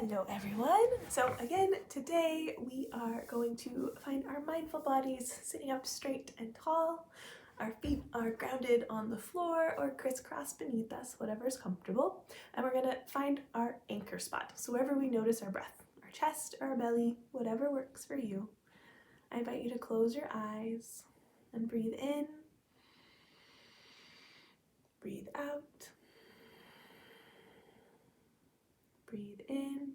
Hello everyone! So again, today we are going to find our mindful bodies sitting up straight and tall. Our feet are grounded on the floor or crisscross beneath us, whatever is comfortable. And we're gonna find our anchor spot. So wherever we notice our breath, our chest or our belly, whatever works for you. I invite you to close your eyes and breathe in, breathe out, breathe in,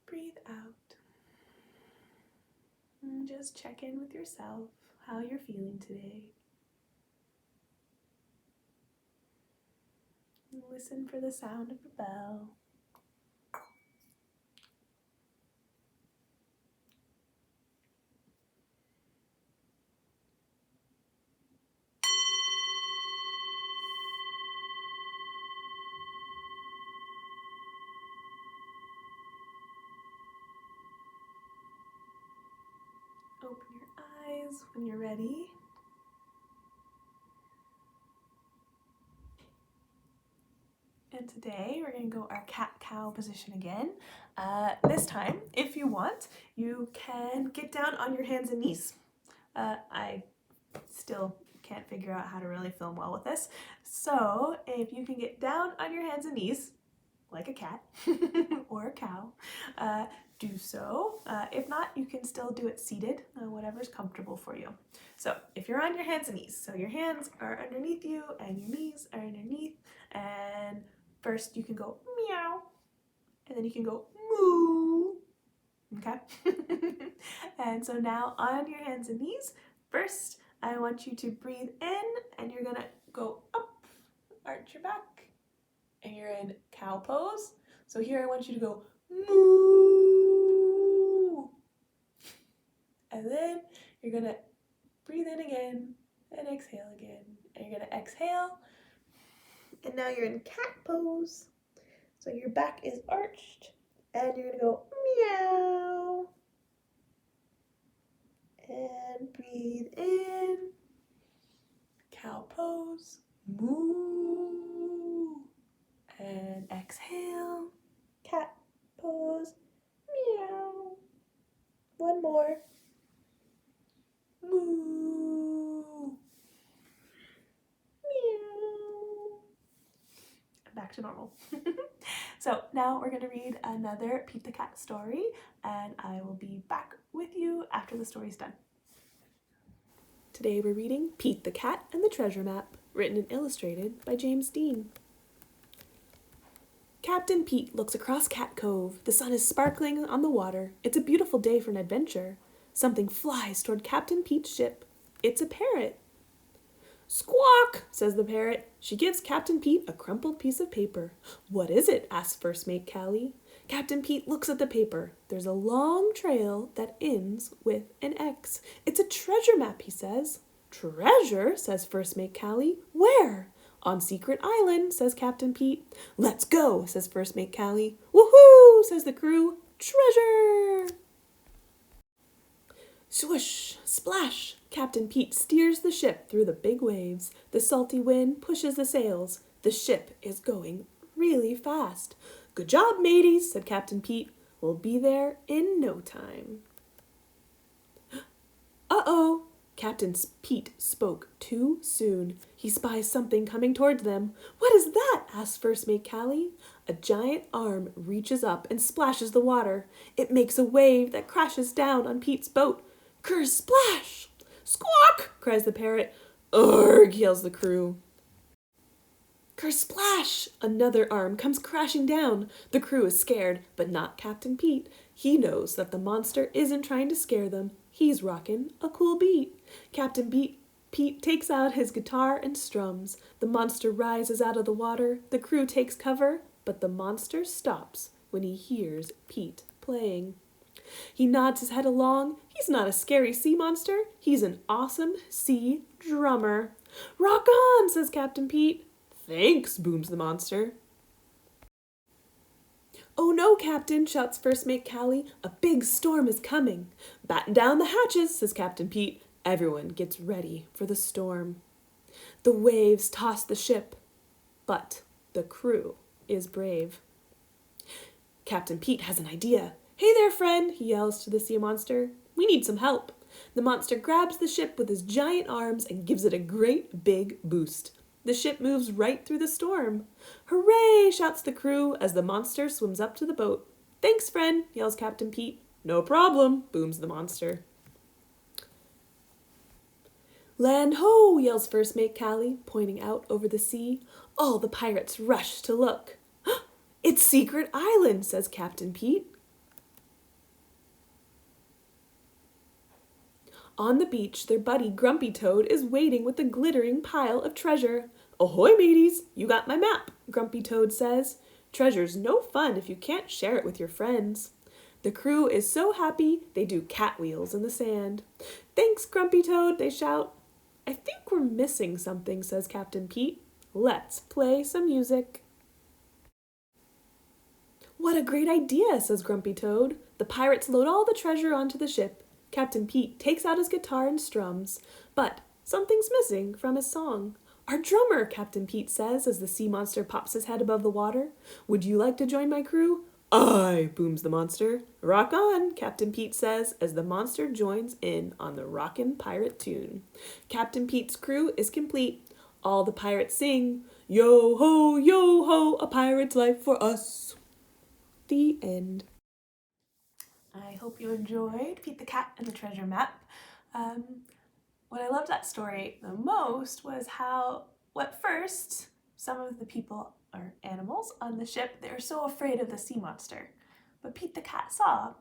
breathe out. And just check in with yourself, how you're feeling today. And listen for the sound of the bell. Open your eyes when you're ready. And today we're going to go our cat-cow position again. This time, if you want, you can get down on your hands and knees. I still can't figure out how to really film well with this. So if you can get down on your hands and knees, like a cat or a cow, do so. If not, you can still do it seated, whatever's comfortable for you. So if you're on your hands and knees, so your hands are underneath you and your knees are underneath, and first you can go meow, and then you can go moo, okay? And so now on your hands and knees, first I want you to breathe in, and you're gonna go up, arch your back, and you're in cow pose. So here I want you to go moo. And then you're gonna breathe in again and exhale again. And you're gonna exhale. And now you're in cat pose. So your back is arched and you're gonna go meow. And breathe in. Cow pose. Moo. And exhale, cat pose, meow. One more, moo, meow. Back to normal. So now we're going to read another Pete the Cat story, and I will be back with you after the story's done. Today we're reading Pete the Cat and the Treasure Map, written and illustrated by James Dean. Captain Pete looks across Cat Cove. The sun is sparkling on the water. It's a beautiful day for an adventure. Something flies toward Captain Pete's ship. It's a parrot. Squawk, says the parrot. She gives Captain Pete a crumpled piece of paper. What is it? Asks First Mate Callie. Captain Pete looks at the paper. There's a long trail that ends with an X. It's a treasure map, he says. Treasure, says First Mate Callie. Where? On Secret Island, says Captain Pete. Let's go, says First Mate Callie. Woohoo, says the crew. Treasure! Swoosh, splash, Captain Pete steers the ship through the big waves. The salty wind pushes the sails. The ship is going really fast. Good job, mateys, said Captain Pete. We'll be there in no time. Uh-oh. Captain Pete spoke too soon. He spies something coming towards them. What is that? Asked First Mate Callie. A giant arm reaches up and splashes the water. It makes a wave that crashes down on Pete's boat. Ker-splash! Squawk! Cries the parrot. Urgh! Yells the crew. Ker-splash! Another arm comes crashing down. The crew is scared, but not Captain Pete. He knows that the monster isn't trying to scare them. He's rockin' a cool beat. Captain Pete takes out his guitar and strums. The monster rises out of the water. The crew takes cover, but the monster stops when he hears Pete playing. He nods his head along. He's not a scary sea monster. He's an awesome sea drummer. Rock on, says Captain Pete. Thanks, booms the monster. Oh no, Captain, shouts First Mate Callie. A big storm is coming. Batten down the hatches, says Captain Pete. Everyone gets ready for the storm. The waves toss the ship, but the crew is brave. Captain Pete has an idea. "Hey there, friend," he yells to the sea monster. "We need some help." The monster grabs the ship with his giant arms and gives it a great big boost. The ship moves right through the storm. "Hooray!" shouts the crew as the monster swims up to the boat. "Thanks, friend," yells Captain Pete. "No problem," booms the monster. "Land ho!" yells First Mate Callie, pointing out over the sea. All the pirates rush to look. "It's Secret Island," says Captain Pete. On the beach, their buddy Grumpy Toad is waiting with a glittering pile of treasure. "Ahoy, mateys! You got my map," Grumpy Toad says. "Treasure's no fun if you can't share it with your friends." The crew is so happy they do catwheels in the sand. "Thanks, Grumpy Toad," they shout. "I think we're missing something," says Captain Pete. "Let's play some music." "What a great idea," says Grumpy Toad. The pirates load all the treasure onto the ship. Captain Pete takes out his guitar and strums, but something's missing from his song. "Our drummer," Captain Pete says as the sea monster pops his head above the water. "Would you like to join my crew?" "Aye," booms the monster. "Rock on," Captain Pete says as the monster joins in on the rockin' pirate tune. Captain Pete's crew is complete. All the pirates sing, yo ho, a pirate's life for us." The end. I hope you enjoyed Pete the Cat and the Treasure Map. What I loved that story the most was how, at first, some of the people or animals on the ship, they were so afraid of the sea monster. But Pete the Cat saw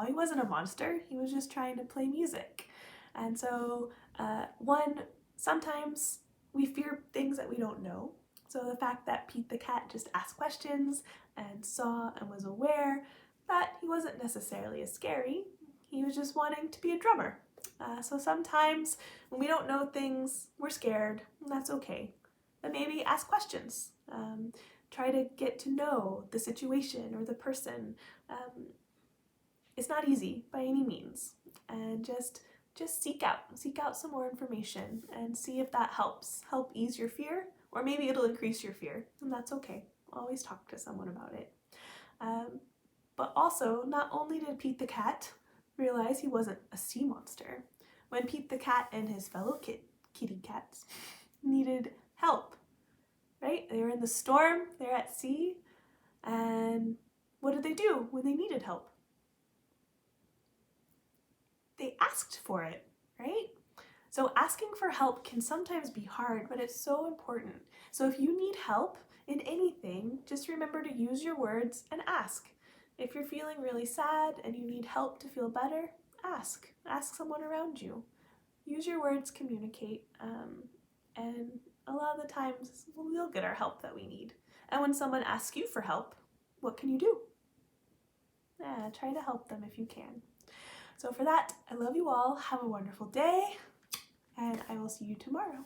he wasn't a monster, he was just trying to play music. And so, sometimes we fear things that we don't know. So the fact that Pete the Cat just asked questions and saw and was aware that he wasn't necessarily as scary, he was just wanting to be a drummer. So sometimes when we don't know things, we're scared, and that's okay. But maybe ask questions. Try to get to know the situation or the person. It's not easy by any means, and just seek out some more information and see if that help ease your fear, or maybe it'll increase your fear, and that's okay. Always talk to someone about it. But also, not only did Pete the Cat realize he wasn't a sea monster, when Pete the Cat and his fellow kitty cats needed help, right? They were in the storm, they're at sea, and what did they do when they needed help? They asked for it, right? So asking for help can sometimes be hard, but it's so important. So if you need help in anything, just remember to use your words and ask. If you're feeling really sad and you need help to feel better, ask. Ask someone around you. Use your words, communicate, and a lot of the times we'll get our help that we need. And when someone asks you for help, what can you do? Try to help them if you can. So for that, I love you all. Have a wonderful day, and I will see you tomorrow.